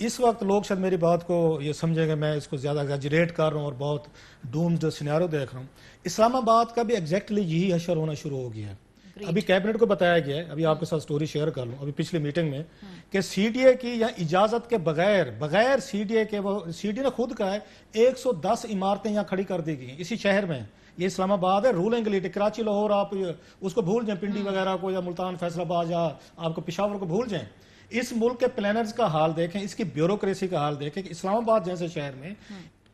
اس وقت لوگ شاید میری بات کو یہ سمجھیں گے میں اس کو زیادہ ایگزیجریٹ کر رہا ہوں اور بہت ڈومڈ سینیرو دیکھ رہا ہوں. اسلام آباد کا بھی ایگزیکٹلی یہی حشر ہونا شروع ہو گیا ہے. ابھی کیبنٹ کو بتایا گیا ہے, ابھی آپ کے ساتھ سٹوری شیئر کر لوں, ابھی پچھلی میٹنگ میں کہ سی ڈی اے کی یا اجازت کے بغیر سی ڈی اے کے, وہ سی ڈی اے نے خود کہا ہے 110 عمارتیں یہاں کھڑی کر دی گئی اسی شہر میں. یہ اسلام آباد ہے, رولنگ ایلیٹ. کراچی لاہور آپ اس کو بھول جائیں, پنڈی وغیرہ کو یا ملتان فیصل آباد یا آپ کو پشاور کو بھول جائیں. اس ملک کے پلانرز کا حال دیکھیں, اس کی بیوروکریسی کا حال دیکھیں کہ اسلام آباد جیسے شہر میں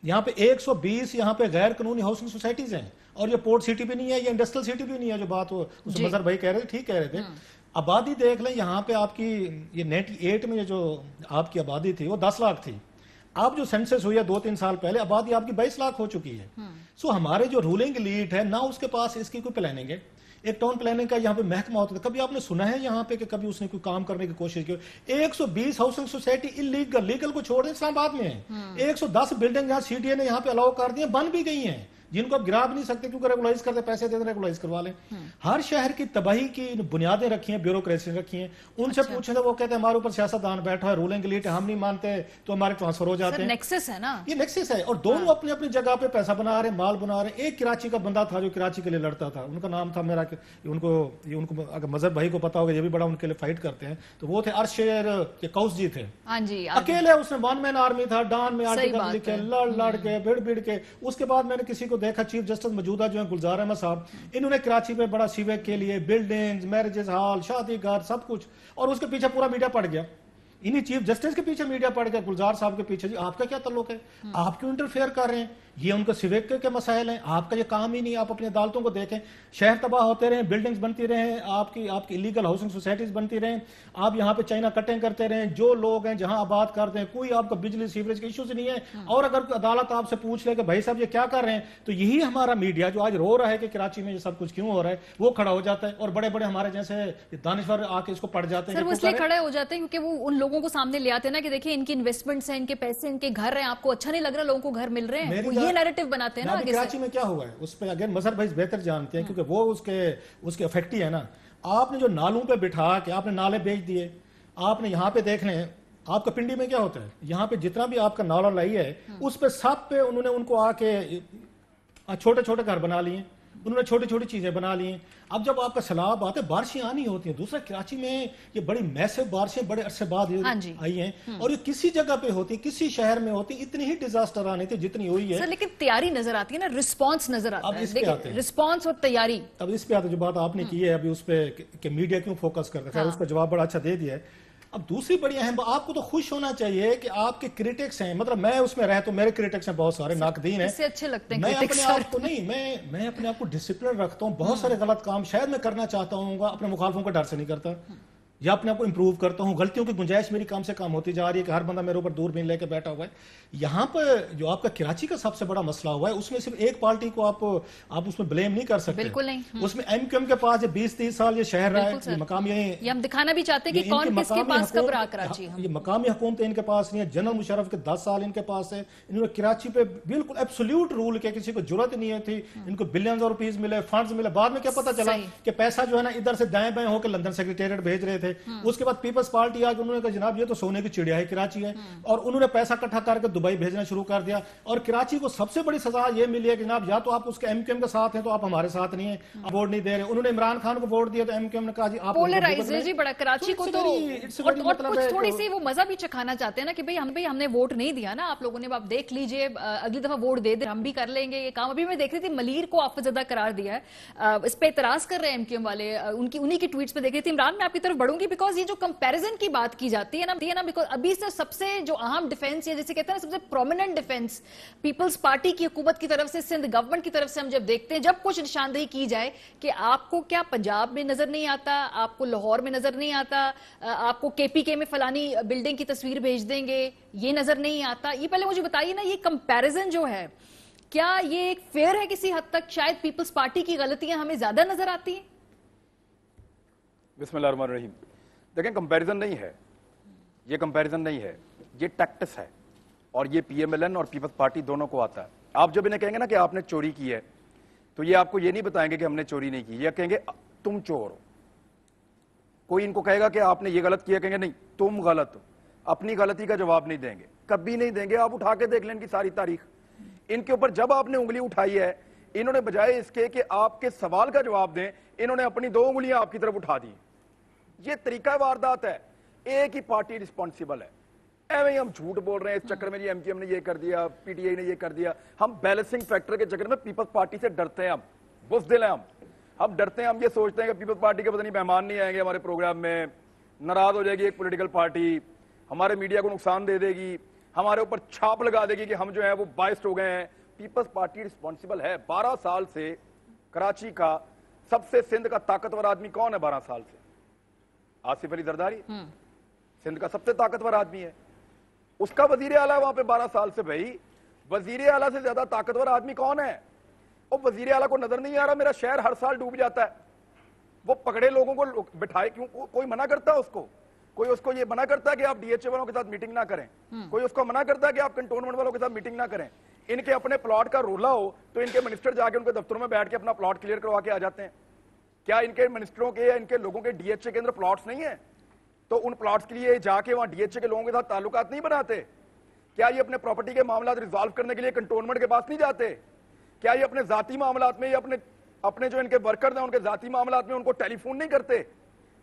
یہاں پہ 120 یہاں پہ غیر قانونی ہاؤسنگ سوسائٹیز ہیں, اور یہ پورٹ سٹی بھی نہیں ہے, یہ انڈسٹریل سٹی بھی نہیں ہے. جو بات اس مظہر بھائی کہہ رہے تھے, ٹھیک کہہ رہے تھے. آبادی دیکھ لیں یہاں پہ آپ کی یہ 98 میں جو آپ کی آبادی تھی وہ 10 لاکھ تھی. اب جو سینسس ہوئی ہے 2-3 سال پہلے, آبادی آپ کی 22 لاکھ ہو چکی ہے. سو ہمارے جو رولنگ ایلیٹ ہے نہ اس کے پاس اس کی کوئی پلاننگ ہے. ایک ٹاؤن پلاننگ کا یہاں پہ محکمہ ہوتا تھا, کبھی آپ نے سنا ہے یہاں پہ کہ کبھی اس نے کوئی کام کرنے کی کوشش کی؟ 120 ہاؤسنگ سوسائٹی انلیگل, لیگل کو چھوڑ دیں اسلام آباد میں ہے. 110 بلڈنگ یہاں سی ڈی اے نے یہاں پہ الاؤ کر دی ہیں, بن بھی گئی ہیں, جن کو آپ گرا بھی نہیں سکتے کیونکہ ریگولائز کرتے, پیسے دے دیں ریگولائز کروا لیں. ہر شہر کی تباہی کی بنیادیں رکھی ہیں, بیوروکریسی رکھی ہیں. ان سے پوچھیں تو وہ کہتے ہیں ہمارے اوپر سیاست دان بیٹھا ہے, رولنگ ایلیٹ, ہم نہیں مانتے تو ہمارے ٹرانسفر ہو جاتے ہیں. نیکسس ہے نا, یہ نیکسس ہے, اور دونوں اپنی اپنی جگہ پہ پیسہ بنا رہے ہیں, مال بنا رہے ہیں. ایک کراچی کا بندہ تھا جو کراچی کے لیے لڑتا تھا, ان کا نام تھا میرا, ان کو اگر مظہر بھائی کو پتا ہوگا, یہ بھی بڑا ان کے لیے فائٹ کرتے ہیں, تو وہ تھے ارشیر کے کوس جی تھے. اکیلے اس نے 1 مین آرمی تھا, ڈان میں آرٹیکل لکھے, لڑ کے بھڑ کے. اس کے بعد میں نے کسی کو دیکھا, چیف جسٹس موجودہ جو ہیں گلزار احمد صاحب, انہوں نے کراچی پہ بڑا سیویک کے لیے بلڈنگز, میرجز ہال, شادی گھر, سب کچھ, اور اس کے پیچھے پورا میڈیا پڑ گیا. انہی چیف جسٹس کے پیچھے میڈیا پڑ گیا, گلزار صاحب کے پیچھے. جی آپ کا کیا تعلق ہے, آپ کیوں انٹرفیئر کر رہے ہیں, یہ ان کا سیویک کے مسائل ہیں, آپ کا یہ کام ہی نہیں. آپ اپنی عدالتوں کو دیکھیں, شہر تباہ ہوتے رہیں, بلڈنگز بنتی رہیں, آپ کی انلیگل ہاؤسنگ سوسائٹیز بنتی رہیں, آپ یہاں پہ چائنا کٹنگ کرتے رہیں. جو لوگ ہیں جہاں آباد کرتے ہیں, کوئی آپ کا بجلی سیوریج کے ایشوز نہیں ہے. اور اگر عدالت آپ سے پوچھ لے کہ بھائی صاحب یہ کیا کر رہے ہیں, تو یہی ہمارا میڈیا جو آج رو رہا ہے کہ کراچی میں یہ سب کچھ کیوں ہو رہا ہے, وہ کھڑا ہو جاتا ہے. اور بڑے بڑے ہمارے جیسے دانشور آ کے اس کو پڑھ جاتے ہیں. سر وہ اس لیے کھڑے ہو جاتے ہیں کیونکہ وہ ان لوگوں کو سامنے لے آتے ہیں نا کہ دیکھیں ان کی انویسٹمنٹس ہیں, ان کے پیسے, ان کے گھر ہیں, آپ کو اچھا نہیں لگ رہا, لوگوں کو گھر مل رہے ہیں, وہ یہ نیریٹو بناتے ہیں نا. کراچی میں کیا ہوا ہے اس پہ اگر مظہر بھائی بہتر جانتے ہیں کیونکہ وہ اس کے افیکٹی ہے نا. آپ نے جو نالوں پہ بٹھا کے آپ نے نالے بیچ دیے, آپ نے یہاں پہ دیکھ لیں, آپ کا پنڈی میں کیا ہوتا ہے, یہاں پہ جتنا بھی آپ کا نالا لائی ہے اس پہ سب پہ انہوں نے ان کو آ کے چھوٹے چھوٹے گھر بنا لیے, انہوں نے چھوٹی چھوٹی چیزیں بنا لی ہیں. اب جب آپ کا سیلاب آتے بارشیں آنی ہوتی ہیں. دوسرا کراچی میں یہ بڑی میسو بارشیں بڑے عرصے بعد آئی ہیں, اور یہ کسی جگہ پہ ہوتی, کسی شہر میں ہوتی, اتنی ہی ڈیزاسٹر آنے تھے جتنی ہوئی ہے. سر لیکن تیاری نظر آتی ہے نا, رسپانس نظر آتا ہے, رسپانس اور تیاری. اب اس پہ آتے جو بات آپ نے کی ہے ابھی اس پہ کہ میڈیا کیوں فوکس کرتا ہے, خیر اس کا جواب بڑا اچھا دے دیا ہے. اب دوسری بڑی اہم بات, آپ کو تو خوش ہونا چاہیے کہ آپ کے کریٹکس ہیں, مطلب میں اس میں رہتا ہوں, میرے کریٹکس ہیں بہت سارے, ناقدین ہیں, اس سے اچھے لگتے ہیں میں اپنے آپ کو نہیں, میں اپنے آپ کو ڈسپلن رکھتا ہوں. بہت سارے غلط کام شاید میں کرنا چاہتا ہوں گا, اپنے مخالفوں کا ڈر سے نہیں کرتا, یا اپنے آپ کو امپروو کرتا ہوں. غلطیوں کی گنجائش میری کم سے کم ہوتی جا رہی ہے کہ ہر بندہ میرے اوپر دوربین لے کے بیٹھا ہوا ہے. یہاں پہ جو آپ کا کراچی کا سب سے بڑا مسئلہ ہوا ہے, اس میں صرف ایک پارٹی کو آپ اس میں بلیم نہیں کر سکتے. بالکل نہیں. اس میں ایم کیو ایم کے پاس 20-30 سال یہ شہر رہا ہے, یہ مقام یہ ہم دکھانا بھی چاہتے ہیں کہ کون کس کے پاس کب رہا کراچی. یہ مقامی حکومت ان کے پاس نہیں ہے, جنرل مشرف کے 10 سال ان کے پاس ہے. انہوں نے کراچی پہ بالکل ایبسولوٹ رول کیا, کسی کو ضرورت نہیں تھی, ان کو بلینز آف روپیز ملے, فنڈز ملے. بعد میں کیا پتا چلا کہ پیسہ جو ہے نا ادھر سے دائیں بائیں ہو کے لندن سیکریٹریٹ بھیج رہے تھے. اس کے بعد پیپلز پارٹی آ کے انہوں نے کہا جناب یہ تو سونے کی چڑیا ہے کراچی ہے, اور انہوں نے پیسہ اکٹھا کر کے دبئی بھیجنا شروع کر دیا. اور کراچی کو سب سے بڑی سزا یہ ملی ہے کہ جناب یا تو آپ اس کے ایم کیو ایم کے ساتھ ہیں تو آپ ہمارے ساتھ نہیں ہیں, آپ ووٹ نہیں دے رہے. انہوں نے عمران خان کو ووٹ دیا تو ایم کیو ایم نے کہا جی آپ پولرائز ہے جی بڑا کراچی کو, تو اور کچھ تھوڑی سی وہ مزہ بھی چکھانا چاہتے ہیں نا کہ بھئی ہم نے ووٹ نہیں دیا نا آپ لوگوں نے, آپ دیکھ لیجئے اگلی دفعہ ووٹ دے دیں, ہم بھی کر لیں گے یہ کام. ابھی میں دیکھ رہی تھی ملیر کو آفت زدہ قرار دیا ہے, اس پہ اعتراض کر رہے ہیں ایم کیو ایم والے, انہی کی ٹویٹس پہ دیکھ رہی تھی. عمران میں آپ کی طرف بڑھوں گی بیکاز یہ جو کمپیریزن کی بات کی جاتی ہے نا, بیکاز ابھی سے سب سے جو اہم ڈیفینس ہے, جیسے کہتے ہیں نا سب سے پرومیننٹ ڈیفینس پیپلز پارٹی کی حکومت کی طرف سے, سندھ گورنمنٹ کی طرف سے ہم جب دیکھتے ہیں, جب کچھ نشاندہی کی جائے کہ آپ کو کیا پنجاب میں نظر نہیں آتا, آپ کو لاہور میں نظر نہیں آتا, آپ کو کے پی کے میں فلانی بلڈنگ کی تصویر بھیج دیں گے, یہ نظر نہیں آتا. یہ پہلے مجھے بتائیے نا, یہ کمپیریزن جو ہے کیا یہ ایک فیئر ہے کسی حد تک؟ شاید پیپلز پارٹی کی غلطیاں ہمیں زیادہ نظر آتی ہیں. بسم اللہ الرحمن الرحیم. دیکھیں کمپیریزن نہیں ہے, یہ کمپیریزن نہیں ہے, یہ ٹیکٹس ہے, اور یہ پی ایم ایل این اور پیپلز پارٹی دونوں کو آتا ہے. آپ جب انہیں کہیں گے نا کہ آپ نے چوری کی ہے, تو یہ آپ کو یہ نہیں بتائیں گے کہ ہم نے چوری نہیں کی, یہ کہیں گے تم چور ہو. کوئی ان کو کہے گا کہ آپ نے یہ غلط کیا, کہیں گے نہیں تم غلط ہو. اپنی غلطی کا جواب نہیں دیں گے, کبھی نہیں دیں گے. آپ اٹھا کے دیکھ لیں ان کی ساری تاریخ, ان کے اوپر جب آپ نے انگلی اٹھائی ہے, انہوں نے بجائے اس کے کہ آپ کے سوال کا جواب دیں, انہوں نے اپنی 2 انگلیاں آپ کی طرف اٹھا دی. یہ طریقہ واردات ہے, ایک ہی پارٹی رسپانسیبل ہے. ایویں ہم جھوٹ بول رہے ہیں اس چکر میں, ایم کیو ایم نے یہ کر دیا, پی ٹی آئی نے یہ کر دیا. ہم بیلنسنگ فیکٹر کے چکر میں پیپلز پارٹی سے ڈرتے ہیں, ہم بزدل ہیں, ہم ڈرتے ہیں. ہم یہ سوچتے ہیں کہ پیپلز پارٹی کے پتہ نہیں مہمان نہیں آئیں گے ہمارے پروگرام میں, ناراض ہو جائے گی ایک پولیٹیکل پارٹی, ہمارے میڈیا کو نقصان دے دے گی, ہمارے اوپر چھاپ لگا دے گی کہ ہم جو ہے وہ بائسڈ ہو گئے ہیں. پیپلز پارٹی رسپانسیبل ہے. 12 سال سے کراچی کا سب سے سندھ کا طاقتور آدمی کون ہے 12 سال سے؟ آصف علی زرداری, سندھ کا سب سے طاقتور آدمی ہے. اس کا وزیر اعلیٰ وہاں پہ 12 سال سے. بھائی وزیر اعلیٰ سے زیادہ طاقتور آدمی کون ہے؟ وہ وزیر اعلیٰ کو نظر نہیں آ رہا میرا شہر ہر سال ڈوب جاتا ہے. وہ پکڑے لوگوں کو بٹھائے, کیوں کوئی منع کرتا ہے اس کو؟ کوئی اس کو یہ منع کرتا ہے کہ آپ ڈی ایچ اے والوں کے ساتھ میٹنگ نہ کریں؟ کوئی اس کو منع کرتا ہے کہ آپ کنٹونمنٹ والوں کے ساتھ میٹنگ نہ کریں؟ ان کے اپنے پلاٹ کا رولا ہو تو ان کے منسٹر جا کے ان کے دفتروں میں بیٹھ کے اپنا پلاٹ کلیئر کروا کے آ جاتے ہیں. کیا ان کے منسٹروں کے یا ان کے لوگوں کے ڈی ایچ اے کے اندر پلاٹس نہیں ہیں؟ تو ان پلاٹس کے لیے جا کے وہاں ڈی ایچ اے کے لوگوں کے ساتھ تعلقات نہیں بناتے؟ کیا یہ اپنے پراپرٹی کے معاملات ریزالو کرنے کے لیے کنٹونمنٹ کے پاس نہیں جاتے؟ کیا یہ اپنے ذاتی معاملات میں یا اپنے جو ان کے ورکرز ہیں ان کے ذاتی معاملات میں ان کو ٹیلی فون نہیں کرتے؟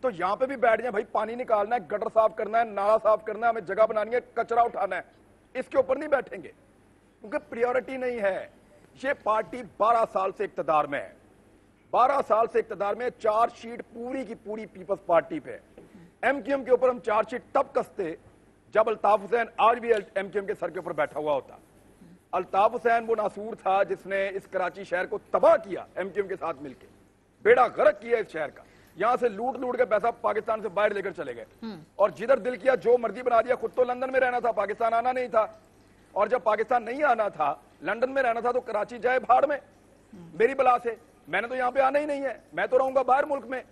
تو یہاں پہ بھی بیٹھ جائیں, بھائی پانی نکالنا ہے, گٹر صاف کرنا ہے, نالا صاف کرنا ہے, ہمیں جگہ بنانی ہے, کچرا اٹھانا ہے, اس کے اوپر نہیں بیٹھیں گے کیونکہ پریورٹی نہیں ہے. یہ پارٹی 12 سال سے اقتدار میں ہے, 12 سال سے اقتدار میں. چارج شیٹ پوری کی پوری پیپلز پارٹی پہ. ایم کیو ایم کے اوپر ہم چارج شیٹ تب کستے جب الطاف حسین آج بھی ایم کیو ایم کے سر کے اوپر بیٹھا ہوا ہوتا. الطاف حسین وہ ناسور تھا جس نے اس کراچی شہر کو تباہ کیا, ایم کیو ایم کے ساتھ مل کے بیڑا غرق کیا اس شہر کا. یہاں سے لوٹ کے پیسہ پاکستان سے باہر لے کر چلے گئے اور جدھر دل کیا جو مرضی بنا دیا. خود تو لندن میں رہنا تھا, پاکستان آنا نہیں تھا, اور جب پاکستان نہیں آنا تھا, لندن میں رہنا تھا, تو کراچی جائے بھاڑ میں میری بلا سے. میں نے تو یہاں پہ آنا ہی نہیں ہے, میں تو رہوں گا باہر ملک میں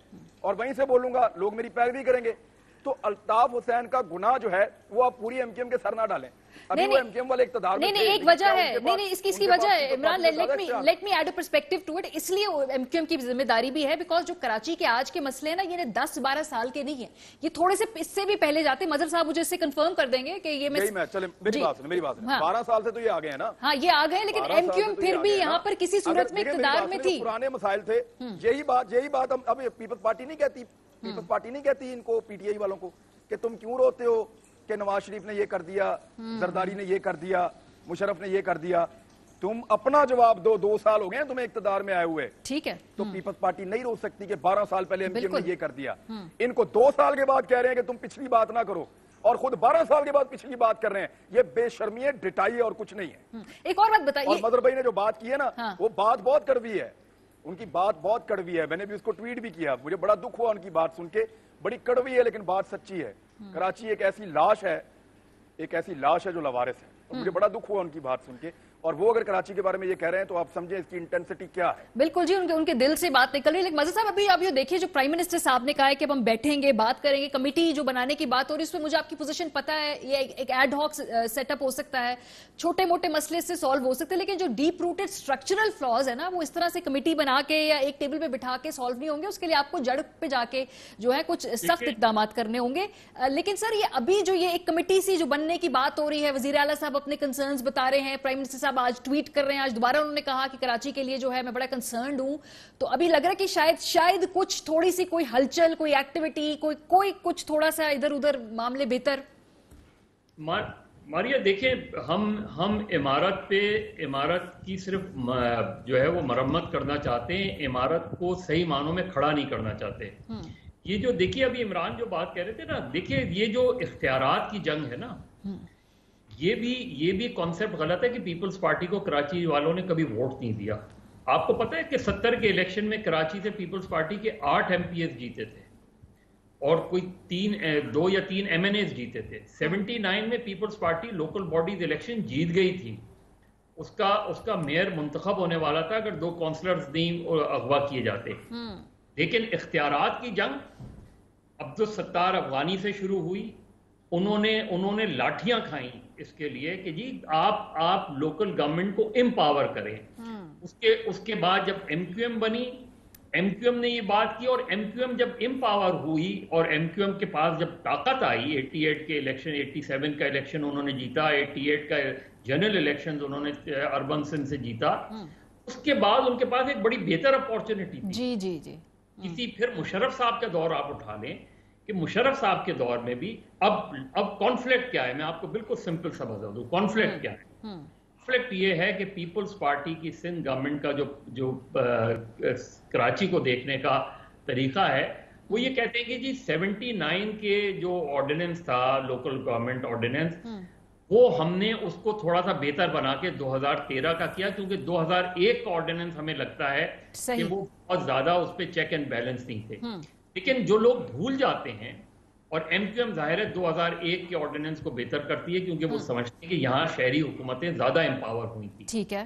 اور وہیں سے بولوں گا, لوگ میری پیروی کریں گے. تو الطاف حسین کا گناہ جو ہے وہ آپ پوری ایم کیو ایم کے سر نہ ڈالیں. ابھی وہ ایم کیو ایم والے اقتدار میں نہیں ایک وجہ ہے, نہیں اس کی وجہ ہے Imran, let me add a perspective to it. اس لیے ایم کیو ایم کی ذمہ داری بھی ہے بیکاز جو کراچی کے آج کے مسئلے ہیں نا, یہ 10-12 سال کے نہیں ہیں, یہ تھوڑے سے اس سے بھی پہلے جاتے ہیں. مظہر صاحب مجھے اس سے کنفرم کر دیں گے کہ یہ میری بات سنیں, 12 سال سے تو یہ آ گئے ہیں نا. ہاں یہ آ گئے, لیکن ایم کیو ایم پھر بھی یہاں پر کسی صورت میں اقتدار میں تھی. پرانے مسائل تھے, یہی بات اب پیپلز پارٹی نہیں کہتی, پیپلز پارٹی نہیں کہتی ان کو, پی ٹی آئی والوں کو, کہ تم کیوں روتے ہو کہ نواز شریف نے یہ کر دیا, زرداری نے یہ کر دیا, مشرف نے یہ کر دیا. تم اپنا جواب دو, 2 سال ہو گئے ہیں تمہیں اقتدار میں آئے ہوئے, ٹھیک ہے. تو پیپلز پارٹی نہیں رو سکتی کہ 12 سال پہلے ایم کیو ایم نے یہ کر دیا. ان کو 2 سال کے بعد کہہ رہے ہیں کہ تم پچھلی بات نہ کرو, اور خود 12 سال کے بعد پچھلی بات کر رہے ہیں. یہ بے شرمی ہے, ڈٹائی ہے, اور کچھ نہیں ہے. ایک اور بات بتائیے, اور مظہر بھائی نے جو بات کی ہے نا, وہ بات بہت کڑوی ہے, ان کی بات بہت کڑوی ہے. میں نے بھی اس کو ٹویٹ بھی کیا, مجھے بڑا دکھ ہوا ان کی بات سن کے. بڑی کڑوی ہے لیکن بات سچی ہے. کراچی ایک ایسی لاش ہے جو لاوارث ہے, اور مجھے بڑا دکھ ہوا ان کی بات سن کے. اور وہ اگر کراچی کے بارے میں یہ کہہ رہے ہیں تو آپ سمجھیں اس کی انٹینسٹی کیا ہے. بالکل جی, ان کے دل سے بات نکل رہی ہے. لیکن مظہر صاحب ابھی آپ یہ دیکھیے جو پرائم منسٹر صاحب نے کہا ہے کہ اب ہم بیٹھیں گے, بات کریں گے, کمیٹی جو بنانے کی بات ہو رہی ہے اس پہ مجھے آپ کی پوزیشن پتا ہے, یہ ایک ایڈ ہاک سیٹ اپ ہو سکتا ہے, چھوٹے موٹے مسئلے سے سالو ہو سکتے ہیں, لیکن جو ڈیپ روٹڈ اسٹرکچرل فلاز ہے نا, وہ اس طرح سے کمیٹی بنا کے یا ایک ٹیبل پہ بٹھا کے سالو نہیں ہوں گے. اس کے لیے آپ کو جڑ پہ جا کے جو ہے کچھ سخت اقدامات کرنے ہوں گے. لیکن سر یہ ابھی جو یہ ایک کمیٹی سی جو بننے کی بات ہو رہی ہے, وزیر اعلیٰ صاحب اپنے کنسرنز بتا رہے ہیں, پرائم منسٹر صاحب آج ٹویٹ کر رہے ہیں, آج دوبارہ انہوں نے کہا کہ کراچی کے لیے جو ہے میں بڑا کنسرنڈ ہوں. تو ابھی لگ رہا ہے کہ شاید کچھ تھوڑی سی کوئی ہلچل, کوئی ایکٹیویٹی, کوئی کچھ تھوڑا سا ادھر ادھر معاملے بہتر. ماریا دیکھیں, ہم عمارت کی صرف جو ہے وہ مرمت کرنا چاہتے ہیں, عمارت کو صحیح معنوں میں کھڑا نہیں کرنا چاہتے. یہ جو دیکھیے ابھی عمران جو بات کہہ رہے تھے نا, دیکھیے یہ جو اختیارات کی جنگ ہے نا, یہ بھی کانسیپٹ غلط ہے کہ پیپلز پارٹی کو کراچی والوں نے کبھی ووٹ نہیں دیا. آپ کو پتہ ہے کہ 70 کے الیکشن میں کراچی سے پیپلز پارٹی کے 8 ایم پی ایز جیتے تھے اور کوئی 2 یا 3 ایم این ایز جیتے تھے. 79 میں Peoples party local bodies election جیت گئی تھی. اس کا میئر منتخب ہونے والا تھا اگر 2 کونسلرز نہیں اغوا کیے جاتے. لیکن اختیارات کی جنگ عبدالستار افغانی سے شروع ہوئی. انہوں نے لاٹھیاں کھائیں اس کے لیے کہ جی آپ لوکل گورنمنٹ کو امپاور کریں. اس کے بعد جب ایم کیو ایم بنی, ایم کیو ایم نے یہ بات کی, اور ایم کیو ایم جب امپاور ہوئی اور ایم کیو ایم کے پاس جب طاقت آئی, 88 کے الیکشن, 87 کا الیکشن انہوں نے جیتا, 88 کا جنرل الیکشن انہوں نے اربن سندھ سے جیتا, اس کے بعد ان کے پاس ایک بڑی بہتر اپورچونٹی تھی. جی جی جی. اسی پھر مشرف صاحب کا دور آپ اٹھا لیں کہ مشرف صاحب کے دور میں بھی اب کانفلکٹ کیا ہے, میں آپ کو بالکل سمپل سا بتا دوں کانفلکٹ کیا ہے. کانفلکٹ یہ ہے کہ پیپلز پارٹی کی سندھ گورنمنٹ کا جو کراچی کو دیکھنے کا طریقہ ہے وہ یہ کہتے ہیں کہ جی 79 کے جو آرڈیننس تھا, لوکل گورنمنٹ آرڈیننس, وہ ہم نے اس کو تھوڑا سا بہتر بنا کے 2013 کا کیا, کیونکہ 2001 کا آرڈیننس ہمیں لگتا ہے کہ وہ بہت زیادہ اس پہ چیک اینڈ بیلنس نہیں تھے. لیکن جو لوگ بھول جاتے ہیں, اور ایم کیو ایم ظاہر ہے 2001 کے آرڈیننس کو بہتر کرتی ہے کیونکہ وہ سمجھتے ہیں کہ یہاں شہری حکومتیں زیادہ امپاور ہوئی تھی. ٹھیک ہے.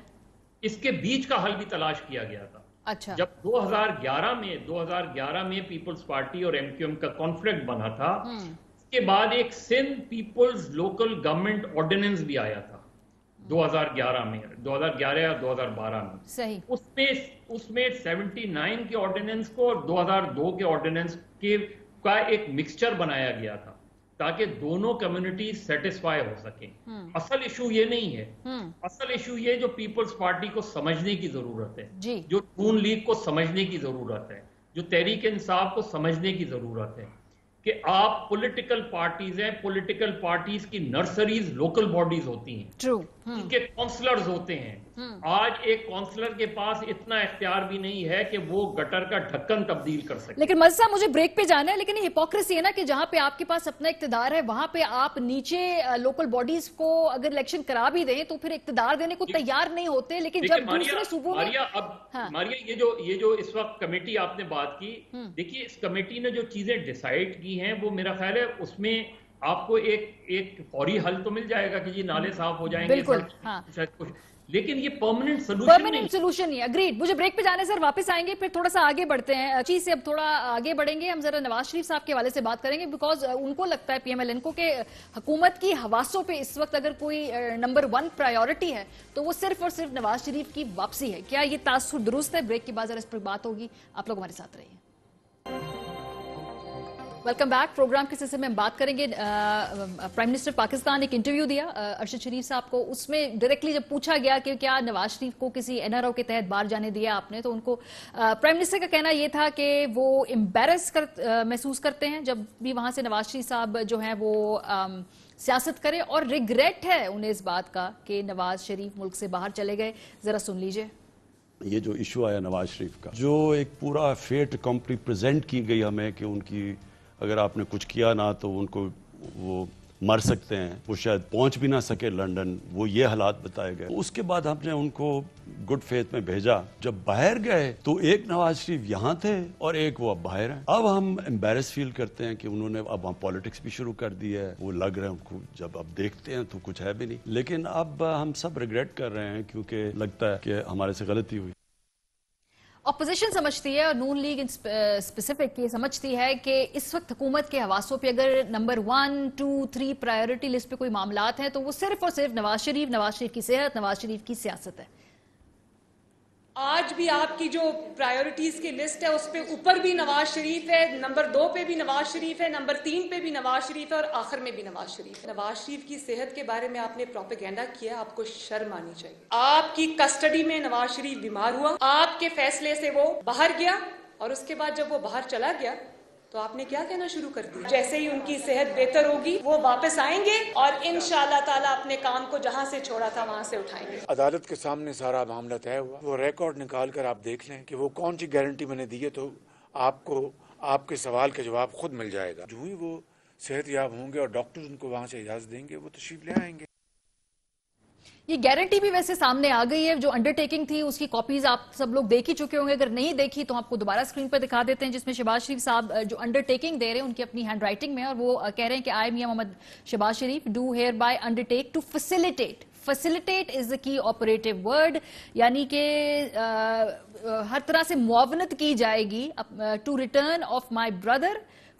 اس کے بیچ کا حل بھی تلاش کیا گیا تھا. اچھا. جب 2011 میں پیپلز پارٹی اور ایم کیو ایم کا کانفلکٹ بنا تھا, اس کے بعد ایک Sindh Peoples Local Government Ordinance بھی آیا تھا 2011 میں, 2011 یا 2012 میں. صحیح. اس میں 79 کے آرڈیننس کو اور 2002 کے آرڈیننس کا ایک مکسچر بنایا گیا تھا تاکہ دونوں کمیونٹیز سیٹسفائی ہو سکیں. اصل ایشو یہ نہیں ہے, اصل ایشو یہ جو پیپلز پارٹی کو سمجھنے کی ضرورت ہے, جو نون لیگ کو سمجھنے کی ضرورت ہے, جو تحریک انصاف کو سمجھنے کی ضرورت ہے کہ آپ پولیٹیکل پارٹیز ہیں, پولیٹیکل پارٹیز کی نرسریز لوکل باڈیز ہوتی ہیں, ان کے کونسلرز ہوتے ہیں. آج ایک کونسلر کے پاس اتنا اختیار بھی نہیں ہے کہ وہ گٹر کا ڈھکن تبدیل کر سکے. لیکن مزہ مجھے بریک پہ جانا ہے, لیکن یہ ہپوکریسی ہے نا کہ جہاں پہ آپ کے پاس اپنا اقتدار ہے وہاں پہ آپ نیچے لوکل باڈیز کو اگر الیکشن کرا بھی دیں تو پھر اقتدار دینے کو تیار نہیں ہوتے. لیکن جب دوسرے صوبوں میں ماریا یہ جو اس وقت کمیٹی آپ نے بات کی, دیکھیے اس کمیٹی نے جو چیزیں ڈیسائیڈ کی ہیں وہ میرا خیال ہے اس میں آپ کو ایک فوری حل تو مل جائے گا کہ جی نالے صاف ہو جائیں گے, لیکن یہ پرماننٹ سولوشن نہیں. اگریڈ. مجھے بریک پہ جانے سر واپس آئیں گے, پھر تھوڑا سا آگے بڑھتے ہیں. چیز سے اب تھوڑا آگے بڑھیں گے, ہم ذرا نواز شریف صاحب کے حوالے سے بات کریں گے, بیکاز ان کو لگتا ہے پی ایم ایل این کو کہ حکومت کی حواسوں پہ اس وقت اگر کوئی نمبر 1 پرائیورٹی ہے تو وہ صرف اور صرف نواز شریف کی واپسی ہے. کیا یہ تاثر درست ہے؟ بریک کے بعد ذرا اس پر بات ہوگی. آپ لوگ ہمارے ساتھ رہیے. Welcome back. پروگرام کے سلسلے میں ہم بات کریں گے. پرائم منسٹر پاکستان نے ایک انٹرویو دیا ارشد شریف صاحب کو. اس میں ڈائریکٹلی جب پوچھا گیا کہ کیا نواز شریف کو کسی این آر او کے تحت باہر جانے دیا آپ نے, تو ان کو پرائم منسٹر کا کہنا یہ تھا کہ وہ امبیرس محسوس کرتے ہیں جب بھی وہاں سے نواز شریف صاحب جو ہیں وہ سیاست کرے, اور ریگریٹ ہے انہیں اس بات کا کہ نواز شریف ملک سے باہر چلے گئے. ذرا سن لیجئے. یہ جو ایشو آیا نواز شریف کا, جو ایک پورا فیٹ کمپلی پریزنٹ کی گئی ہمیں کہ ان کی اگر آپ نے کچھ کیا نہ تو ان کو وہ مر سکتے ہیں, وہ شاید پہنچ بھی نہ سکے لنڈن, وہ یہ حالات بتائے گئے. اس کے بعد ہم نے ان کو گڈ فیتھ میں بھیجا. جب باہر گئے تو ایک نواز شریف یہاں تھے اور ایک وہ اب باہر ہیں. اب ہم امبیرس فیل کرتے ہیں کہ انہوں نے اب وہاں پالیٹکس بھی شروع کر دی ہے. وہ لگ رہے ہیں ان کو, جب اب دیکھتے ہیں تو کچھ ہے بھی نہیں. لیکن اب ہم سب ریگریٹ کر رہے ہیں کیونکہ لگتا ہے کہ ہمارے سے غلطی ہوئی. اپوزیشن سمجھتی ہے اور نون لیگ اسپیسیفک یہ سمجھتی ہے کہ اس وقت حکومت کے حواسوں پہ اگر نمبر 1, 2, 3 پرائیورٹی لسٹ پہ کوئی معاملات ہیں تو وہ صرف اور صرف نواز شریف کی صحت, نواز شریف کی سیاست ہے. آج بھی آپ کی جو پرائیورٹیز کی لسٹ ہے اس پہ اوپر بھی نواز شریف ہے, نمبر 2 پہ بھی نواز شریف ہے, نمبر 3 پہ بھی نواز شریف ہے, اور آخر میں بھی نواز شریف. نواز شریف کی صحت کے بارے میں آپ نے پروپیگنڈا کیا, آپ کو شرم آنی چاہیے. آپ کی کسٹڈی میں نواز شریف بیمار ہوا, آپ کے فیصلے سے وہ باہر گیا, اور اس کے بعد جب وہ باہر چلا گیا تو آپ نے کیا کہنا شروع کر دیا, جیسے ہی ان کی صحت بہتر ہوگی وہ واپس آئیں گے اور انشاءاللہ تعالیٰ اپنے کام کو جہاں سے چھوڑا تھا وہاں سے اٹھائیں گے. عدالت کے سامنے سارا معاملہ طے ہوا. وہ ریکارڈ نکال کر آپ دیکھ لیں کہ وہ کون سی گارنٹی میں نے دی ہے, تو آپ کو آپ کے سوال کا جواب خود مل جائے گا. جو ہی وہ صحت یاب ہوں گے اور ڈاکٹر ان کو وہاں سے اجازت دیں گے, وہ تشریف لے آئیں گے. یہ گارنٹی بھی ویسے سامنے آ گئی ہے. جو انڈر ٹیکنگ تھی اس کی کاپیز آپ سب لوگ دیکھ ہی چکے ہوں گے. اگر نہیں دیکھی تو آپ کو دوبارہ اسکرین پر دکھا دیتے ہیں, جس میں شہباز شریف صاحب جو انڈر ٹیکنگ دے رہے ہیں ان کی اپنی ہینڈ رائٹنگ میں, اور وہ کہہ رہے ہیں کہ I Mian Muhammad Shahbaz Sharif do hereby undertake to facilitate is the key operative word, یعنی کہ ہر طرح سے معاونت کی جائے گی to return of my brother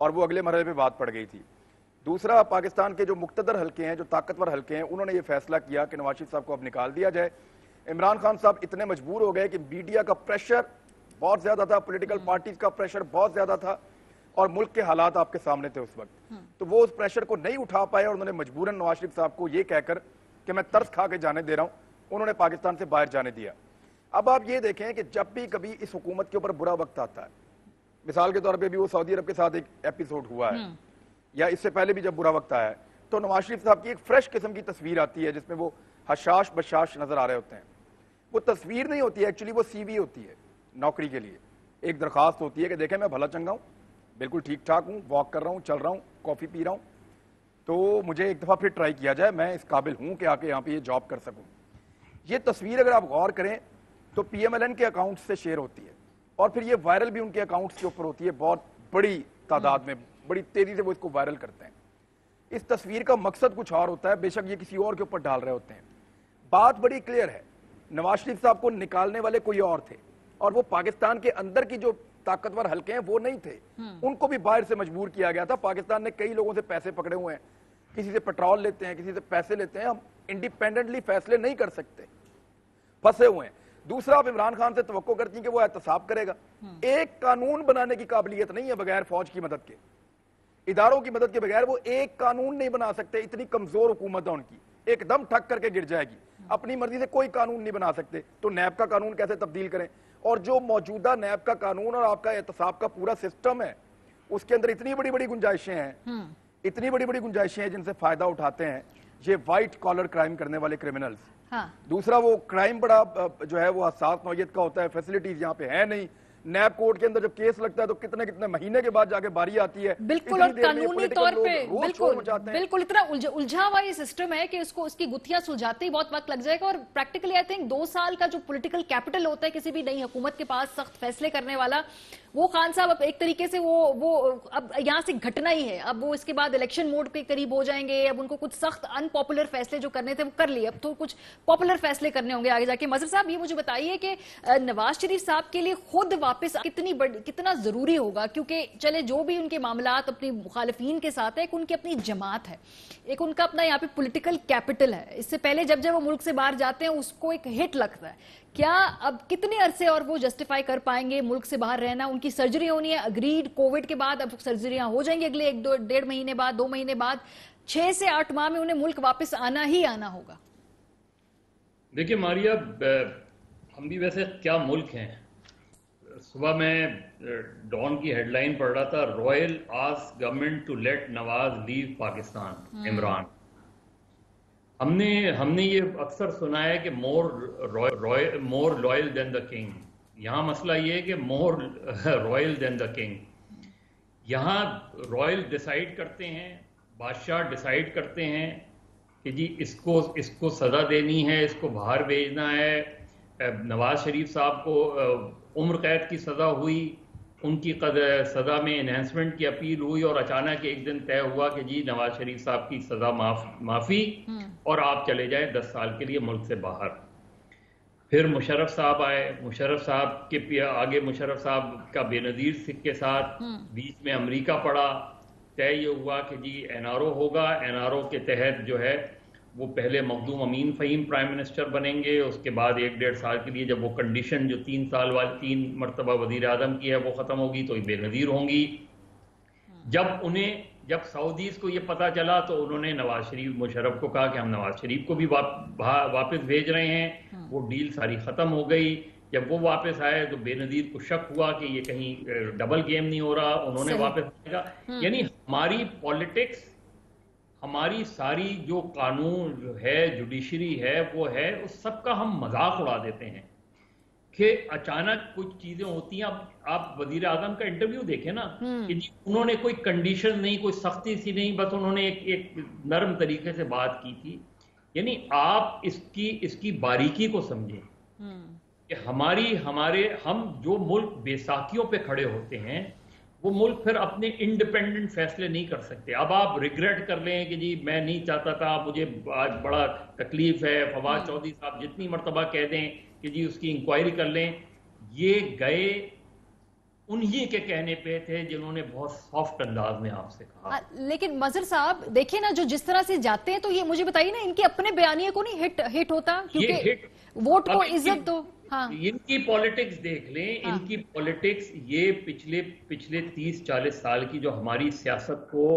اور وہ اگلے مرحلے پہ بات پڑ گئی تھی. دوسرا, پاکستان کے جو مقتدر حلقے ہیں, جو طاقتور حلقے ہیں, انہوں نے یہ فیصلہ کیا کہ نواز شریف صاحب کو اب نکال دیا جائے. عمران خان صاحب اتنے مجبور ہو گئے کہ میڈیا کا پریشر بہت زیادہ تھا, پولیٹیکل پارٹیز کا پریشر بہت زیادہ تھا, اور ملک کے حالات آپ کے سامنے تھے اس وقت, تو وہ اس پریشر کو نہیں اٹھا پائے اور انہوں نے مجبوراً نواز شریف صاحب کو یہ کہہ کر کہ میں ترس کھا کے جانے دے رہا ہوں, انہوں نے پاکستان سے باہر جانے دیا. اب آپ یہ دیکھیں کہ جب بھی کبھی اس حکومت کے اوپر برا وقت آتا ہے, مثال کے طور پہ بھی وہ سعودی عرب کے ساتھ ایک ایپیسوڈ ہوا ہے, یا اس سے پہلے بھی جب برا وقت آیا ہے, تو نواز شریف صاحب کی ایک فریش قسم کی تصویر آتی ہے جس میں وہ حشاش بشاش نظر آ رہے ہوتے ہیں. وہ تصویر نہیں ہوتی ہے, ایکچولی وہ سی وی ہوتی ہے نوکری کے لیے. ایک درخواست ہوتی ہے کہ دیکھیں میں بھلا چنگا ہوں, بالکل ٹھیک ٹھاک ہوں, واک کر رہا ہوں, چل رہا ہوں, کافی پی رہا ہوں, تو مجھے ایک دفعہ پھر ٹرائی کیا جائے, میں اس قابل ہوں کہ آ کے یہاں پہ یہ جاب کر سکوں. یہ تصویر اگر آپ غور کریں تو پی ایم ایل این کے اکاؤنٹ سے شیئر ہوتی ہے, اور پھر یہ وائرل بھی ان کے اکاؤنٹس کے اوپر ہوتی ہے, بہت بڑی تعداد میں, بڑی تیزی سے وہ اس کو وائرل کرتے ہیں. اس تصویر کا مقصد کچھ اور ہوتا ہے, بے شک یہ کسی اور کے اوپر ڈال رہے ہوتے ہیں. بات بڑی کلیئر ہے, نواز شریف صاحب کو نکالنے والے کوئی اور تھے, اور وہ پاکستان کے اندر کی جو طاقتور حلقے ہیں وہ نہیں تھے, ان کو بھی باہر سے مجبور کیا گیا تھا. پاکستان نے کئی لوگوں سے پیسے پکڑے ہوئے ہیں, کسی سے پیٹرول لیتے ہیں, کسی سے پیسے لیتے ہیں, ہم انڈیپینڈنٹلی فیصلے نہیں کر سکتے, پھنسے ہوئے ہیں. دوسرا, آپ عمران خان سے توقع کرتی ہیں کہ وہ احتساب کرے گا. ایک قانون بنانے کی قابلیت نہیں ہے بغیر فوج کی مدد کے, اداروں کی مدد کے بغیر وہ ایک قانون نہیں بنا سکتے. اتنی کمزور حکومت ہے ان کی, ایک دم ٹھک کر کے گر جائے گی, اپنی مرضی سے کوئی قانون نہیں بنا سکتے. تو نیب کا قانون کیسے تبدیل کریں, اور جو موجودہ نیب کا قانون اور آپ کا احتساب کا پورا سسٹم ہے اس کے اندر اتنی بڑی بڑی گنجائشیں ہیں, اتنی بڑی بڑی گنجائشیں ہیں جن سے فائدہ اٹھاتے ہیں یہ وائٹ کالر کرائم کرنے والے کرمنلز. دوسرا, وہ کرائم بڑا جو ہے وہ حساس نوعیت کا ہوتا ہے, فیسلٹیز یہاں پہ ہے نہیں. نیب کورٹ کے اندر جب کیس لگتا ہے تو کتنے کتنے مہینے کے بعد جا کے باری آتی ہے. بالکل, اور قانونی طور پہ بالکل اتنا الجھا ہوا یہ سسٹم ہے کہ اس کو اس کی گتھیاں سلجھاتے ہی بہت وقت لگ جائے گا. اور پریکٹیکلی آئی تھنک 2 سال کا جو پولیٹیکل کیپٹل ہوتا ہے کسی بھی نئی حکومت کے پاس, سخت فیصلے کرنے والا, وہ خان صاحب اب ایک طریقے سے وہ اب یہاں سے گھٹنا ہی ہے. اب وہ اس کے بعد الیکشن موڈ کے قریب ہو جائیں گے. اب ان کو کچھ سخت ان پاپولر فیصلے جو کرنے تھے وہ کر لیے, اب تو کچھ پاپولر فیصلے کرنے ہوں گے آگے جا کے. مظہر صاحب, یہ مجھے بتائیے کہ نواز شریف صاحب کے لیے خود واپس کتنا ضروری ہوگا, کیونکہ چلے جو بھی ان کے معاملات اپنی مخالفین کے ساتھ ہے, ایک ان کی اپنی جماعت ہے, ایک ان کا اپنا یہاں پہ پولیٹیکل کیپٹل ہے. اس سے پہلے جب وہ ملک سے باہر جاتے ہیں اس کو ایک ہٹ لگتا ہے. کیا اب کتنے عرصے اور وہ جسٹیفائی کر پائیں گے ملک سے باہر رہنا؟ ان کی سرجری ہونی ہے, اگریڈ, کووڈ کے بعد اب سرجریاں ہو جائیں گی اگلے 1-1.5 مہینے بعد, 2 مہینے بعد, 6 سے 8 ماہ میں انہیں ملک واپس آنا ہی آنا ہوگا. دیکھیں ماریا, ہم بھی ویسے کیا ملک ہیں. صبح میں ڈان کی ہیڈ لائن پڑھ رہا تھا, royal ask government to let Nawaz leave Pakistan. Imran, ہم نے یہ اکثر سنا ہے کہ more loyal then the king. یہاں مسئلہ یہ ہے کہ مور رائل دین دا کنگ. یہاں رائل ڈیسائیڈ کرتے ہیں, بادشاہ ڈیسائیڈ کرتے ہیں کہ جی اس کو سزا دینی ہے, اس کو باہر بھیجنا ہے. نواز شریف صاحب کو عمر قید کی سزا ہوئی, ان کی سزا میں انہینسمنٹ کی اپیل ہوئی, اور اچانک ایک دن طے ہوا کہ جی نواز شریف صاحب کی سزا معافی, اور آپ چلے جائیں 10 سال کے لیے ملک سے باہر. پھر مشرف صاحب آئے, مشرف صاحب کے آگے مشرف صاحب کا بے نظیر سکھ کے ساتھ بیچ میں امریکہ پڑا. طے یہ ہوا کہ جی NRO ہوگا. NRO کے تحت جو ہے وہ پہلے مخدوم امین فہیم پرائم منسٹر بنیں گے, اس کے بعد 1-1.5 سال کے لیے جب وہ کنڈیشن جو 3 سال والی 3 مرتبہ وزیر اعظم کی ہے وہ ختم ہوگی تو یہ بے نظیر ہوں گی. جب سعودیز کو یہ پتا چلا تو انہوں نے نواز شریف مشرف کو کہا کہ ہم نواز شریف کو بھی واپس بھیج رہے ہیں. وہ ڈیل ساری ختم ہو گئی. جب وہ واپس آئے تو بے نظیر کو شک ہوا کہ یہ کہیں ڈبل گیم نہیں ہو رہا, انہوں نے واپس بھیجا. یعنی ہماری پالیٹکس, ہماری ساری جو قانون ہے, جوڈیشری ہے, وہ ہے, اس سب کا ہم مذاق اڑا دیتے ہیں کہ اچانک کچھ چیزیں ہوتی ہیں. آپ وزیر اعظم کا انٹرویو دیکھیں نا, کہ جی انہوں نے کوئی کنڈیشن نہیں, کوئی سختی سی نہیں, بس انہوں نے ایک نرم طریقے سے بات کی تھی. یعنی آپ اس کی باریکی کو سمجھیں کہ ہم جو ملک بیساکھیوں پہ کھڑے ہوتے ہیں وہ ملک پھر اپنے انڈیپینڈنٹ فیصلے نہیں کر سکتے. اب آپ ریگریٹ کر لیں کہ جی میں نہیں چاہتا تھا, مجھے آج بڑا تکلیف ہے, فواد چودھری صاحب جتنی مرتبہ کہہ دیں کہ جی اس کی انکوائری کر لیں. یہ گئے, انہی کے کہنے پہ تھے جنہوں نے بہت سافٹ انداز میں آپ سے کہا. لیکن مظہر صاحب دیکھیں نا جو جس طرح سے جاتے ہیں تو یہ مجھے بتائیے نا ان کے اپنے بیانیے کو نہیں ہٹ ہوتا کیونکہ ووٹ کو عزت دو. ان کی پالیٹکس دیکھ لیں, ان کی پالیٹکس یہ پچھلے 30-40 سال کی جو ہماری سیاست کو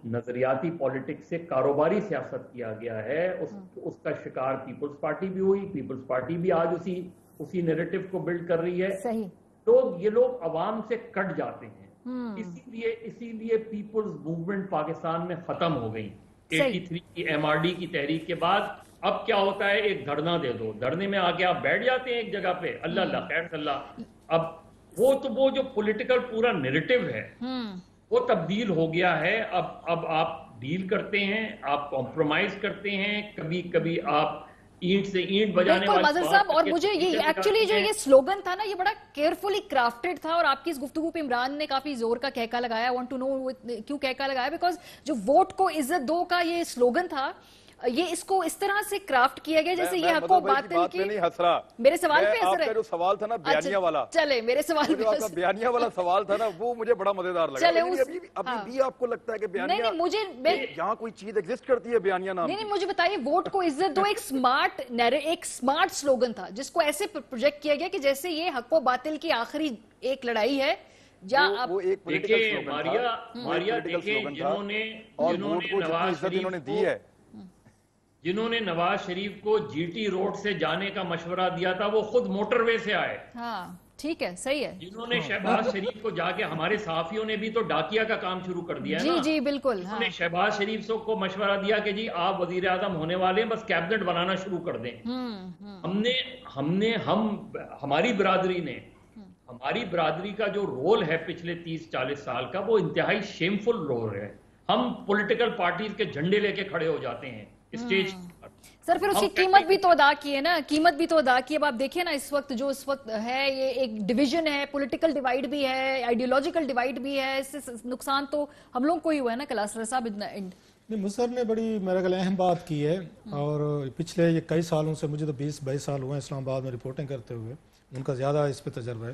نظریاتی پالیٹکس سے کاروباری سیاست کیا گیا ہے اس کا شکار پیپلز پارٹی بھی ہوئی. پیپلز پارٹی بھی آج اسی نیریٹو کو بلڈ کر رہی ہے. صحیح. تو یہ لوگ عوام سے کٹ جاتے ہیں, اسی لیے پیپلز موومنٹ پاکستان میں ختم ہو گئی 83 کی MRD کی تحریک کے بعد. اب کیا ہوتا ہے, ایک دھرنا دے دو, دھرنے میں آ کے آپ بیٹھ جاتے ہیں ایک جگہ پہ, اللہ خیر اللہ. اب وہ جو پولیٹیکل پورا نیریٹو ہے وہ تبدیل ہو گیا ہے. اب آپ ڈیل کرتے ہیں, آپ کمپرومائز کرتے ہیں, کبھی آپ اینٹ سے اینٹ بجانے والے. مظہر صاحب, اور مجھے یہ ایکچولی جو یہ سلوگن تھا نا یہ بڑا کیئرفلی کرافٹڈ تھا, اور آپ کی اس گفتگو پہ عمران نے کافی زور کا کہکا لگایا. وانٹ ٹو نو کیوں کہکا لگایا, بیکاز جو ووٹ کو عزت دو کا یہ سلوگن تھا یہ اس کو اس طرح سے کرافٹ کیا گیا جیسے یہ حق و باطل کی. میرے سوال پہ اثر ہے. جو سوال تھا نا بیانیہ والا, چلے میرے سوال پہ بیانیہ والا سوال تھا نا وہ مجھے بڑا مزیدار لگا. ابھی بھی آپ کو لگتا ہے کہ بیانیہ یہاں کوئی چیز ایگزسٹ کرتی ہے بیانیہ نام؟ نہیں, مجھے بتائیے ووٹ کو عزت دو ایک سمارٹ سلوگن تھا جس کو ایسے پروجیکٹ کیا گیا کہ جیسے یہ حق و باطل کی آخری ایک لڑائی ہے. جنہوں نے نواز شریف کو جی ٹی روڈ سے جانے کا مشورہ دیا تھا وہ خود موٹر وے سے آئے. ہاں ٹھیک ہے, صحیح ہے. جنہوں نے شہباز شریف کو جا کے, ہمارے صحافیوں نے بھی تو ڈاکیا کا کام شروع کر دیا ہے نا. جی بالکل. انہوں نے شہباز شریف کو مشورہ دیا کہ جی آپ وزیر اعظم ہونے والے ہیں, بس کیبنٹ بنانا شروع کر دیں. ہماری برادری کا جو رول ہے پچھلے 30-40 سال کا وہ انتہائی شیمفل رول ہے. ہم پولیٹیکل پارٹیز کے جھنڈے لے کے کھڑے ہو جاتے ہیں اسٹیج. سر پھر اس کی قیمت بھی تو ادا کی ہے نا, قیمت بھی تو ادا کی. اب آپ دیکھیں نا اس وقت ہے یہ ایک ڈویژن ہے, پولیٹیکل ڈیوائیڈ بھی ہے, آئیڈیولوجیکل ڈیوائیڈ بھی ہے. اس سے نقصان تو ہم لوگ کو ہی ہوا ہے نا کلاسر صاحب. مظہر نے بڑی میرے خیال اہم بات کی ہے, اور پچھلے یہ کئی سالوں سے, مجھے تو 20-22 سال ہوئے ہیں اسلام آباد میں رپورٹنگ کرتے ہوئے, ان کا زیادہ اس پہ تجربہ ہے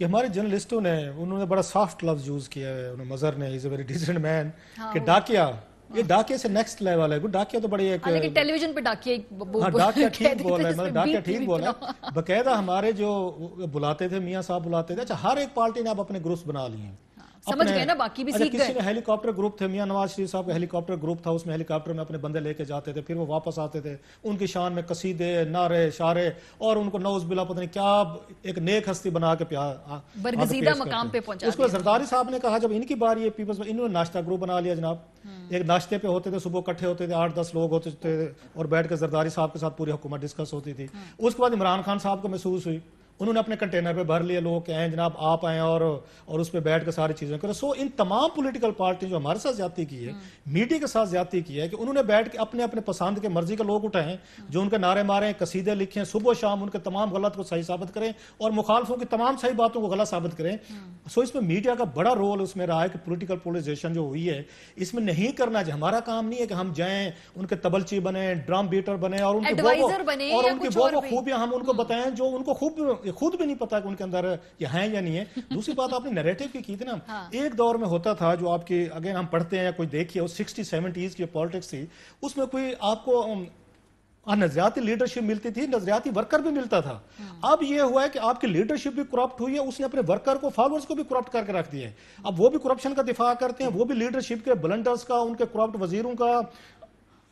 کہ ہمارے جرنلسٹوں نے انہوں نے بڑا سافٹ لفظ یوز کیا ہے. مظہر نے از اے ویری ڈیسنٹ مین کہ ڈاکیا, یہ ڈاکیا سے نیکسٹ لیول ہے. ڈاکیا تو بڑی ایک, لیکن ٹیلی ویژن پہ ڈاکیا ٹھیک بول ہے, مطلب ڈاکیا ٹھیک بول ہے. باقاعدہ ہمارے جو بلاتے تھے میاں صاحب بلاتے تھے, اچھا ہر ایک پارٹی نے اب اپنے گروپس بنا لیے ہیں. سمجھ گئے نا, باقی بھی سیکھ گئے. کسی نے ہیلی کاپٹر گروپ تھے, میاں نواز شریف صاحب کا ہیلی کاپٹر گروپ تھا, اس میں ہیلی کاپٹر میں اپنے بندے لے کے جاتے تھے, پھر وہ واپس آتے تھے, ان کی شان میں قصیدے, نعرے, اشارے, اور ان کو نعوذ باللہ پتہ نہیں کیا ایک نیک ہستی بنا کے برگزیدہ مقام پہ پہنچا. اس کو زرداری صاحب نے کہا جب ان کی باری ہے پیپلز, انہوں نے ناشتہ گروپ بنا لیا جناب. ایک ناشتے پہ ہوتے تھے, صبح اکٹھے ہوتے تھے, 8-10 لوگ ہوتے تھے, اور بیٹھ کے زرداری صاحب کے ساتھ پوری حکومت ڈسکس ہوتی تھی. اس کے بعد عمران خان صاحب کو محسوس ہوئی, انہوں نے اپنے کنٹینر پہ بھر لیے لوگ کہ ہیں جناب آپ آئیں اور اس پہ بیٹھ کے ساری چیزیں کریں. سو ان تمام پولیٹیکل پارٹی جو ہمارے ساتھ زیادتی کی ہے, میڈیا کے ساتھ زیادتی کی ہے, کہ انہوں نے بیٹھ کے اپنے اپنے پسند کے مرضی کے لوگ اٹھائیں, جو ان کے نعرے ماریں, قصیدے لکھیں, صبح و شام ان کے تمام غلط کو صحیح ثابت کریں, اور مخالفوں کی تمام صحیح باتوں کو غلط ثابت کریں. سو اس میں میڈیا کا بڑا رول اس میں رہا ہے کہ پولیٹیکل پولرائزیشن جو ہوئی ہے اس میں نہیں کرنا چاہیے. ہمارا کام نہیں ہے کہ ہم جائیں ان کے تبلچی بنیں, ڈرام بیٹر بنیں, اور ان کی وہ خوبیاں ہم ان کو بتائیں جو ان کو خود بھی نہیں پتا ان کے اندر یہ ہیں یا نہیں ہے. دوسری بات آپ نے نیریٹو کی تھی نا, ایک دور میں ہوتا تھا جو آپ کی اگر ہم پڑھتے ہیں یا کوئی دیکھیے 60-70s کی پالیٹکس تھی, اس میں کوئی آپ کو نظریاتی لیڈرشپ ملتی تھی, نظریاتی ورکر بھی ملتا تھا. اب یہ ہوا ہے کہ آپ کی لیڈرشپ بھی کرپٹ ہوئی ہے, اس نے اپنے ورکر کو, فالوورز کو بھی کرپٹ کر کے رکھ دیا ہے. اب وہ بھی کرپشن کا دفاع کرتے ہیں, وہ بھی لیڈرشپ کے بلنڈرز کا, ان کے کرپٹ وزیروں کا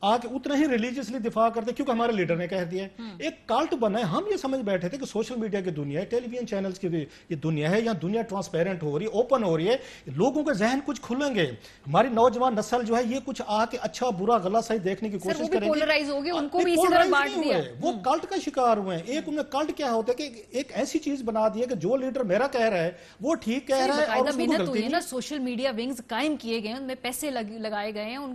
آگے اتنا ہی ریلیجیسلی دفاع کرتے کیونکہ ہمارے لیڈر نے کہہ دیا ہے. ایک کلٹ بنا ہے. ہم یہ سمجھ بیٹھے تھے کہ سوشل میڈیا کی دنیا ہے, ٹیلی ویژن چینلز کی یہ دنیا ہے, یہاں دنیا ٹرانسپیرنٹ ہو رہی ہے, اوپن ہو رہی ہے, لوگوں کے ذہن کچھ کھلیں گے, ہماری نوجوان نسل جو ہے یہ کچھ آ کے اچھا برا غلط صحیح دیکھنے کی کوشش کرے گی. وہ کلٹ کا شکار ہوئے ہیں. ایک انہیں کلٹ کیا ہوتا ہے کہ ایک ایسی چیز بنا دی ہے کہ جو لیڈر میرا کہہ رہا ہے وہ ٹھیک کہہ رہا ہے, اور محنت ہوئی ہے نا, سوشل میڈیا ونگز قائم کیے گئے ہیں, ان میں پیسے لگائے گئے ہیں, ان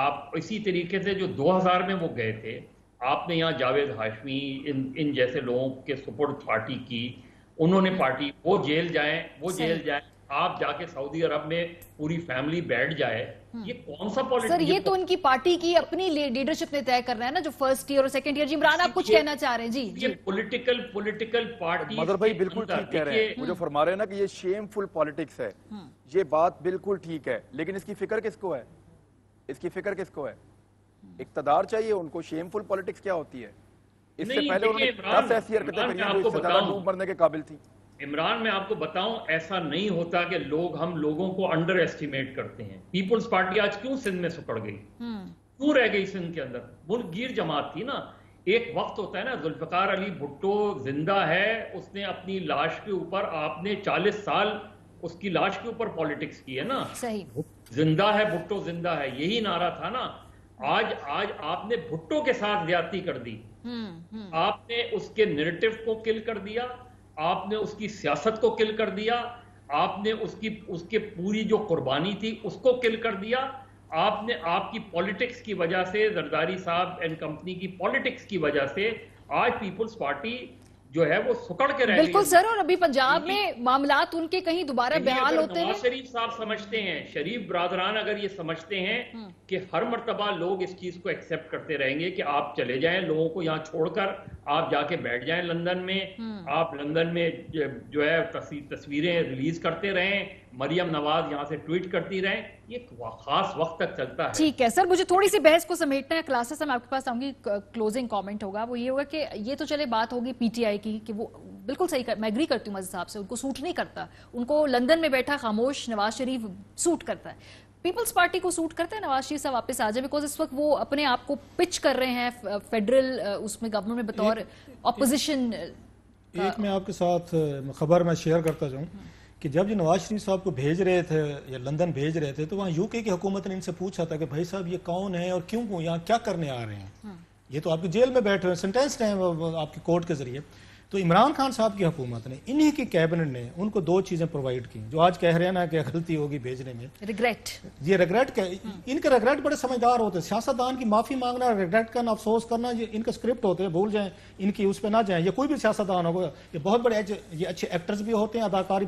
آپ اسی طریقے سے جو 2000 میں وہ گئے تھے، آپ نے یہاں جاوید ہاشمی ان جیسے لوگوں کے سپورٹ پارٹی کی، انہوں نے پارٹی وہ جیل جائیں، آپ جا کے سعودی عرب میں پوری فیملی بیٹھ جائے، یہ کون سا پالیٹکس؟ سر یہ تو ان کی پارٹی کی اپنی لیڈرشپ نے طے کرنا ہے نا، جو فرسٹ ایئر اور سیکنڈ ایئر. جی عمران آپ کچھ کہنا چاہ رہے ہیں؟ جی یہ پولیٹیکل پارٹی مظہر بھائی بالکل ٹھیک کہہ رہے ہیں، وہ جو فرما رہے ہیں نا کہ یہ شیم فل پالیٹکس ہے، یہ بات بالکل ٹھیک ہے، لیکن اس کی فکر کس کو ہے؟ اقتدار چاہیے ان کو. شیم فل پالیٹکس کیا ہوتی ہے؟ اس سے پہلے انہوں نے 10 ایسی حرکتیں کری ہیں جو اس سے زیادہ ڈوب مرنے کے قابل تھی. عمران میں آپ کو بتاؤں ایسا نہیں ہوتا کہ ہم لوگوں کو انڈر ایسٹیمیٹ کرتے ہیں. پیپلز پارٹی آج کیوں سندھ میں سکڑ گئی، کیوں رہ گئی سندھ کے اندر؟ ملک گیر جماعت تھی نا. ایک وقت ہوتا ہے نا، ذوالفقار علی بھٹو زندہ ہے، اس نے اپنی لاش کے اوپر آپ نے 40 سال اس کی لاش کے اوپر پالیٹکس کی ہے نا. صحیح، زندہ ہے بھٹو، زندہ ہے، یہی نعرہ تھا نا. آج آپ نے بھٹو کے ساتھ زیادتی کر دی، آپ نے اس کے نیریٹو کو کل کر دیا، آپ نے اس کی سیاست کو کل کر دیا، آپ نے اس کے پوری جو قربانی تھی اس کو کل کر دیا. آپ نے آپ کی پالیٹکس کی وجہ سے، زرداری صاحب اینڈ کمپنی کی پالیٹکس کی وجہ سے آج پیپلز پارٹی جو ہے وہ سکڑ کے رہ گئی. بالکل سر، اور ابھی پنجاب میں معاملات ان کے کہیں دوبارہ بحال ہوتے ہیں. نواز شریف صاحب سمجھتے ہیں، شریف برادران اگر یہ سمجھتے ہیں کہ ہر مرتبہ لوگ اس چیز کو ایکسیپٹ کرتے رہیں گے کہ آپ چلے جائیں لوگوں کو یہاں چھوڑ کر، آپ جا کے بیٹھ جائیں لندن میں، آپ لندن میں جو ہے تصویریں ریلیز کرتے رہیں، مریم نواز یہاں سے ٹویٹ کرتی رہیں، یہ خاص وقت تک چلتا ہے. ٹھیک ہے سر، مجھے تھوڑی سی بحث کو سمیٹنا ہے. کلاسز میں آپ کے پاس آؤں گی. کلوزنگ کامنٹ ہوگا وہ یہ ہوگا کہ یہ تو چلے بات ہوگی پی ٹی آئی کی کہ وہ بالکل صحیح، میں ایگری کرتی ہوں مزید صاحب سے، ان کو سوٹ نہیں کرتا، ان کو لندن میں بیٹھا خاموش نواز شریف سوٹ کرتا ہے. پیپلز پارٹی کو سوٹ کرتا ہے نواز شریف صاحب واپس آ جائے، بیکاز اس وقت وہ اپنے آپ کو پچ کر رہے ہیں فیڈرل اس میں گورنمنٹ میں بطور اپوزیشن. ایک میں آپ کے ساتھ خبر میں شیئر کرتا جاؤں کہ جب جو نواز شریف صاحب کو بھیج رہے تھے یا لندن بھیج رہے تھے تو وہاں یو کے کی حکومت نے ان سے پوچھا تھا کہ بھائی صاحب یہ کون ہے اور کیوں یہاں کیا کرنے آ رہے ہیں، یہ تو آپ کی جیل میں بیٹھے ہوئے سینٹینسڈ ہیں آپ کی کورٹ کے ذریعے. تو عمران خان صاحب کی حکومت نے، انہی کی کیبنٹ نے ان کو 2 چیزیں پرووائڈ کی جو آج کہہ رہے ہیں نا کہ غلطی ہوگی بھیجنے میں. ریگریٹ، یہ ریگریٹ کا، ان کے ریگریٹ بڑے سمجھدار ہوتے ہیں. سیاستدان کی معافی مانگنا، ریگریٹ کرنا، افسوس کرنا، یہ ان کا اسکرپٹ ہوتے ہیں، بھول جائیں ان کی اس پہ نہ جائیں. یہ کوئی بھی سیاستدان ہوگا، یہ بہت بڑے یہ اچھے ایکٹرز بھی ہوتے ہیں، اداکاری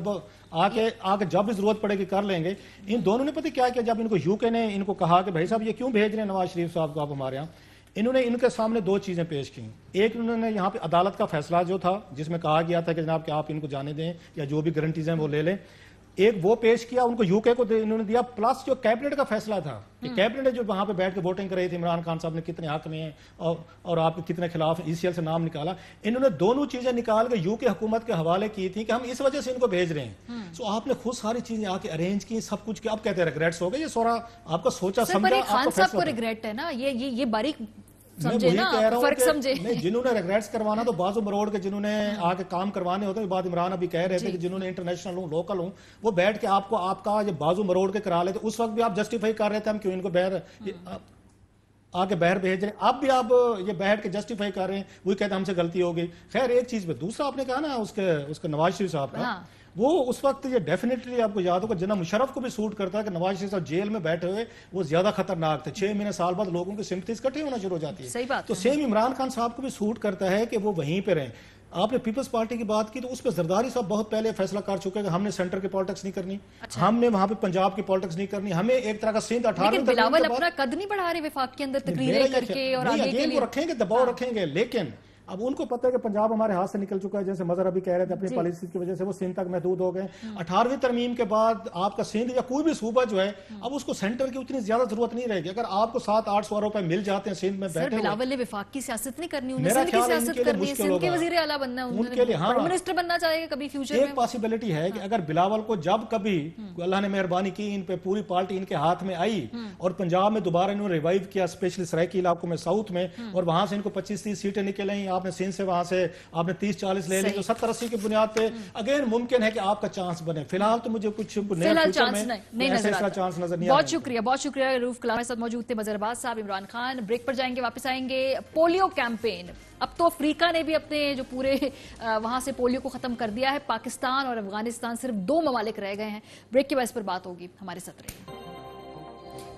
آ کے جب بھی ضرورت پڑے گی کر لیں گے. ان دونوں نے پتہ کیا کیا، جب ان کو یو کے نے ان کو کہا کہ بھائی صاحب یہ کیوں بھیج رہے ہیں نواز شریف صاحب کو آپ ہمارے یہاں، انہوں نے ان کے سامنے 2 چیزیں پیش کی. ایک انہوں نے یہاں پہ عدالت کا فیصلہ جو تھا جس میں کہا گیا تھا کہ جناب کہ آپ ان کو جانے دیں یا جو بھی گارنٹیز ہیں وہ لے لیں، ایک وہ پیش کیا ان کو یو کے کو انہوں نے دیا، پلس جو کیبنٹ کا فیصلہ تھا کہ کیبنٹ نے جو وہاں پہ بیٹھ کے ووٹنگ کر رہی تھی عمران خان صاحب نے کتنے حق میں ہیں اور آپ کے کتنے خلاف، ای سی ایل سے نام نکالا. انہوں نے دونوں چیزیں نکال کے یو کے حکومت کے حوالے کی تھی کہ ہم اس وجہ سے ان کو بھیج رہے ہیں. سو آپ نے خود ساری چیزیں آ کے ارینج کی، سب کچھ کیا. اب کہتے ہیں ریگریٹس ہو گئے، یہ سورا آپ کا سوچا سمجھا. خان صاحب کو ریگریٹ ہے نا، یہ باریک سمجھے نا، فرق سمجھے. جنہوں نے ریگریٹس کروانا تو بازو مروڑ کے جنہوں نے آ کے کام کروانے ہوتے ہیں. بات عمران ابھی کہہ رہے تھے کہ جنہوں نے انٹرنیشنل ہوں، لوکل ہوں، وہ بیٹھ کے آپ کا یہ بازو مروڑ کے کرا لیتے. اس وقت بھی آپ جسٹیفائی کر رہے تھے ہم کیوں ان کو آگے باہر بھیج رہے ہیں. اب بھی آپ یہ بیٹھ کے جسٹیفائی کر رہے ہیں، وہی کہتے ہیں ہم سے غلطی ہو گئی. خیر ایک چیز پہ دوسرا آپ نے کہا نا اس کے نواز شریف صاحب کا، وہ اس وقت یہ ڈیفینیٹلی آپ کو یاد ہوگا جناب مشرف کو بھی سوٹ کرتا ہے کہ نواز شریف صاحب جیل میں بیٹھے ہوئے وہ زیادہ خطرناک تھے. 6 مہینے سال بعد لوگوں کی سمپتھیز اکٹھی ہونا شروع ہو جاتی ہے. تو سیم عمران خان صاحب کو بھی سوٹ کرتا ہے کہ وہ وہیں پہ رہیں. آپ نے پیپلز پارٹی کی بات کی تو اس پہ زرداری صاحب بہت پہلے فیصلہ کر چکے کہ ہم نے سینٹر کی پالیٹکس نہیں کرنی، ہم نے وہاں پہ پنجاب کی پالیٹکس نہیں کرنی. ہمیں ایک طرح کا سندھ 18 بلاول اپنا قد نہیں بڑھا رہے وفاق کے اندر تقریریں کر کے اور آگے کے لیے وہ رکھیں گے، دباؤ رکھیں گے. لیکن اب ان کو پتہ ہے کہ پنجاب ہمارے ہاتھ سے نکل چکا ہے، جیسے مظہر ابھی کہہ رہے تھے اپنی پالیسی کی وجہ سے وہ سندھ تک محدود ہو گئے. 18ویں ترمیم کے بعد آپ کا سندھ یا کوئی بھی صوبہ جو ہے اب اس کو سینٹر کی اتنی زیادہ ضرورت نہیں رہے گی. اگر آپ کو 700-800 روپے مل جاتے ہیں سندھ میں بیٹھے، بلاول نے وفاق کی سیاست نہیں کرنی، انہیں سندھ کی سیاست کرنی ہے. سندھ کے وزیر اعلیٰ بننا ہے، پرائم منسٹر بننا چاہے گا کبھی فیوچر میں. ایک پاسبلٹی ہے کہ اگر بلاول کو جب کبھی اللہ نے مہربانی کی ان پہ پوری پارٹی ان کے ہاتھ میں آئی اور پنجاب میں دوبارہ انہوں نے ریوائیو کیا اسپیشلی سرائکی علاقوں میں ساؤتھ میں، اور وہاں سے ان کو 25-30 سیٹیں نکل آئیں، آپ نے سندھ سے وہاں سے آپ نے 30-40 لے لی تو 70-80 کی بنیاد پہ اگین ممکن ہے کہ آپ کا چانس بنے. فی الحال تو مجھے کچھ چانس نظر نہیں. بہت شکریہ روف کلام کے ساتھ موجود تھے مظہر عباس صاحب. عمران خان بریک پر جائیں گے، واپس آئیں گے. پولیو کیمپین، اب تو افریقہ نے بھی اپنے جو پورے وہاں سے پولیو کو ختم کر دیا ہے. پاکستان اور افغانستان صرف 2 ممالک رہ گئے ہیں. بریک کے بعد اس پر بات ہوگی، ہمارے ساتھ رہیے.